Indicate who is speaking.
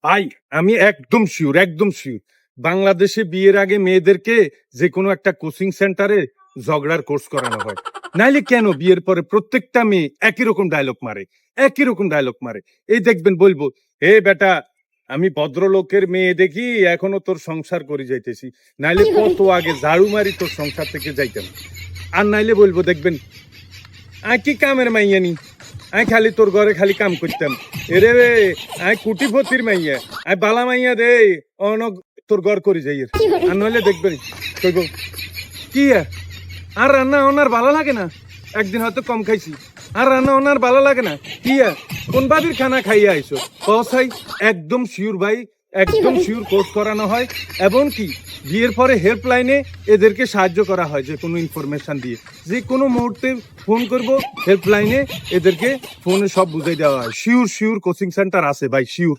Speaker 1: ভাই আমি একদম শিওর বাংলাদেশে বিয়ের আগে মেয়েদেরকে যে কোনো একটা কোচিং সেন্টারে ঝগড়ার কোর্স করানো হয়। নাইলে কেন বিয়ের পরে প্রত্যেকটা মেয়ে একই রকম ডায়লগ মারে। এই দেখবেন বলবো, হে বেটা, আমি ভদ্রলোকের মেয়ে দেখি এখনো তোর সংসার করে যাইতেছি, নাইলে কত আগে ঝাড়ু মারি তোর সংসার থেকে যাইতাম। আর নাইলে বলবো দেখবেন, আয় কি কামের মাইয়া নি, আয় খালি তোর ঘরে খালি কাম করতাম, এরে রে আয় কুটিপতির মাইয়া, আয় বালা মাইয়া দে অনক তোর ঘর করে যাই। আর নইলে দেখবেন কইব, কি আর রান্না ওনার ভালো লাগে না, একদিন হয়তো কম খাইছি, আর রান্না ওনার ভালো লাগে না, কি কোন বাড়ির খানা খাইয়া আইসো কসাই। একদম শিওর ভাই, একদম শিওর কোর্স করানো হয়, এবং কি বিয়ের পরে হেল্পলাইনে এদেরকে সাহায্য করা হয়, যে কোনো ইনফরমেশন দিয়ে যে কোনো মুহূর্তে ফোন করব হেল্পলাইনে, এদেরকে ফোনে সব বুঝাই দেওয়া হয়। শিওর কোচিং সেন্টার আছে ভাই, শিওর।